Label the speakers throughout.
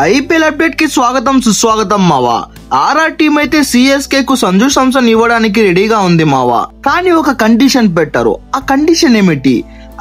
Speaker 1: IPL update కి స్వాగతం సుస్వాగతం మావా. ఆర్ఆర్ టీం అయితే సిఎస్కే కు సంజు శాంసన్ ఇవ్వడానికి రెడీగా ఉంది మావా. కానీ ఒక కండిషన్ పెట్టారు. ఆ కండిషన్ ఏమిటి?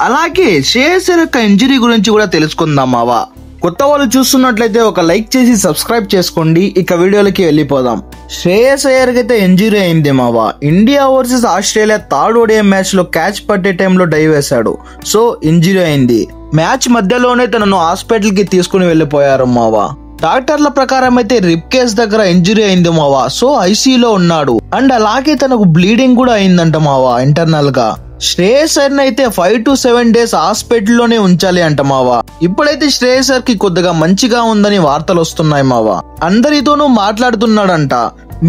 Speaker 1: అలాగే శ్రేయస్ అయ్యర్ యొక్క ఇంజరీ గురించి కూడా తెలుసుకుందాం మావా. కొత్త వాళ్ళు చూస్తున్నట్లయితే ఒక లైక్ చేసి సబ్స్క్రైబ్ చేసుకోండి. ఇక వీడియోలకి వెళ్ళిపోదాం. శ్రేయస్ అయ్యర్ అయితే ఇంజరీ అయింది మావా. India versus Australia third ODI match లో క్యాచ్ పట్టే టైంలో డైవ్ వేశాడు. సో ఇంజరీ అయింది. మ్యాచ్ మధ్యలోనే తనను హాస్పిటల్ కి తీసుకుని వెళ్లిపోయారు మావా. డాక్టర్ల ప్రకారం అయితే రిప్ కేస్ దగ్గర ఇంజరీ అయింది మావా. సో ఐసీయూలో ఉన్నాడు. అండ్ అలాగే తనకు బ్లీడింగ్ కూడా అయిందంట మావా ఇంటర్నల్ గా. శ్రేయస్ అయ్యర్ అయితే 5 to 7 days హాస్పిటల్లోనే ఉంచాలి అంట మావా. ఇప్పుడైతే శ్రేయస్ అయ్యర్ కి కొద్దిగా మంచిగా ఉందని వార్తలు వస్తున్నాయి మావా. అందరితోనూ మాట్లాడుతున్నాడంట.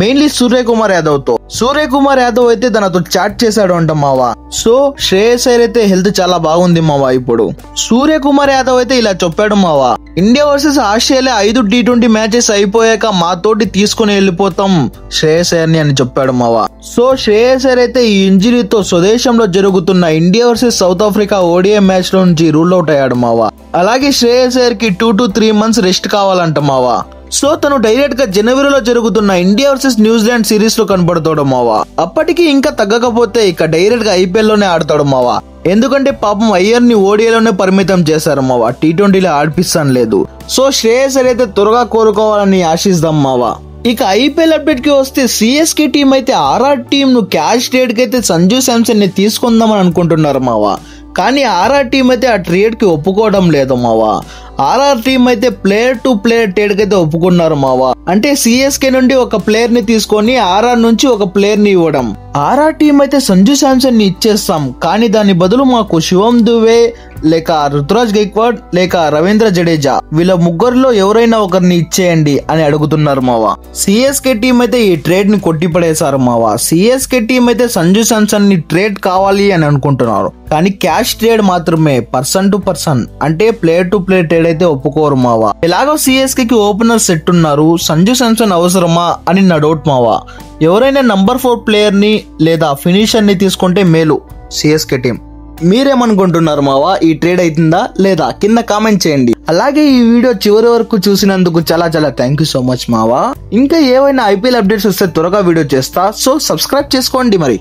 Speaker 1: మెయిన్లీ సూర్యకుమార్ యాదవ్ తో. సూర్యకుమార్ యాదవ్ అయితే తనతో చాట్ చేశాడు అంట మావా. సో శ్రేయస్ అయ్యర్ అయితే హెల్త్ చాలా బాగుంది మావా. ఇప్పుడు సూర్యకుమార్ యాదవ్ అయితే ఇలా చెప్పాడు మావా. India versus Australia 5 T20 matches అయిపోయాక మాతోటి తీసుకుని వెళ్ళిపోతాం శ్రేయస్ అయ్యర్ ని అని చెప్పాడు మావా. సో శ్రేయస్ అయ్యర్ అయితే ఈ ఇంజరీతో స్వదేశంలో జరుగుతున్న India versus south Africa ODI match లో నుంచి రూల్ అవుట్ అయ్యాడు మావా. అలాగే శ్రేయస్ అయ్యర్ కి 2 to 3 months రెస్ట్ కావాలంట మావా. సో తను డైరెక్ట్ గా జనవరిలో జరుగుతున్న ఇండియా వర్సెస్ న్యూజిలాండ్ సిరీస్ లో కనబడతాడు మావా. అప్పటికి ఇంకా తగ్గకపోతే ఇక డైరెక్ట్ గా ఐపీఎల్ లోనే ఆడతాడు మావా. ఎందుకంటే పాపం అయ్యర్ ని ఓడిఐలోనే పరిమితం చేశారు మావా. T20లో ఆడిపిస్తాను లేదు. సో శ్రేయస్ అయ్యర్ అయితే త్వరగా కోరుకోవాలని ఆశిస్తాం మావా. ఇక ఐపీఎల్ అప్డేట్ కి వస్తే సిఎస్కే టీం అయితే ఆర్ఆర్ టీం ను క్యాష్ ట్రేడ్ కి అయితే సంజు శాంసన్ ని తీసుకుందామని అనుకుంటున్నారు మావా. కానీ ఆర్ఆర్ టీం అయితే ఆ ట్రేడ్ కి ఒప్పుకోవడం లేదు మావా. ఆర్ఆర్ టీం అయితే ప్లేయర్ టు ప్లేయర్ ట్రేడ్ కి అయితే ఒప్పుకున్నారు మావా. అంటే సిఎస్కే నుండి ఒక ప్లేయర్ ని తీసుకొని ఆర్ఆర్ నుంచి ఒక ప్లేయర్ ని ఇవ్వడం. ఆర్ఆర్ టీం అయితే సంజు శాంసన్ ని ఇచ్చేస్తాం, కానీ దాని బదులు మాకు శివం దుబే లేక రుతురాజ్ గైక్వాడ్ లేక రవీంద్ర జడేజా వీళ్ళ ముగ్గురులో ఎవరైనా ఒకరిని ఇచ్చేయండి అని అడుగుతున్నారు మావా. సిఎస్కే టీం అయితే ఈ ట్రేడ్ ని కొట్టిపడేశారు మావా. సిఎస్కే టీం అయితే సంజు శాంసన్ ని ట్రేడ్ కావాలి అని అనుకుంటున్నారు, కానీ క్యాష్ ట్రేడ్ మాత్రమే. పర్సన్ టు పర్సన్ అంటే ప్లేయర్ టు ప్లేయర్ ట్రేడ్ అయితే ఒప్పుకోరు మావా. ఎలాగో సిఎస్కే కి ఓపెనర్ సెట్ ఉన్నారు, సంజు శాంసన్ అవసరమా అని నా డౌట్ మావా. ఎవరైనా నంబర్ 4 ప్లేయర్ ని లేదా ఫినిషర్ ని తీసుకుంటే మేలు సిఎస్కే టీం. మీరేమనుకుంటున్నారు మావా? ఈ ట్రేడ్ అవుతుందా లేదా? కింద కామెంట్ చేయండి. అలాగే ఈ వీడియో చివరి వరకు చూసినందుకు చాలా చాలా థ్యాంక్ యూ సో మచ్ మావా. ఇంకా ఏవైనా ఐపీఎల్ అప్డేట్స్ వస్తే త్వరగా వీడియో చేస్తా. సో సబ్స్క్రైబ్ చేసుకోండి మరి.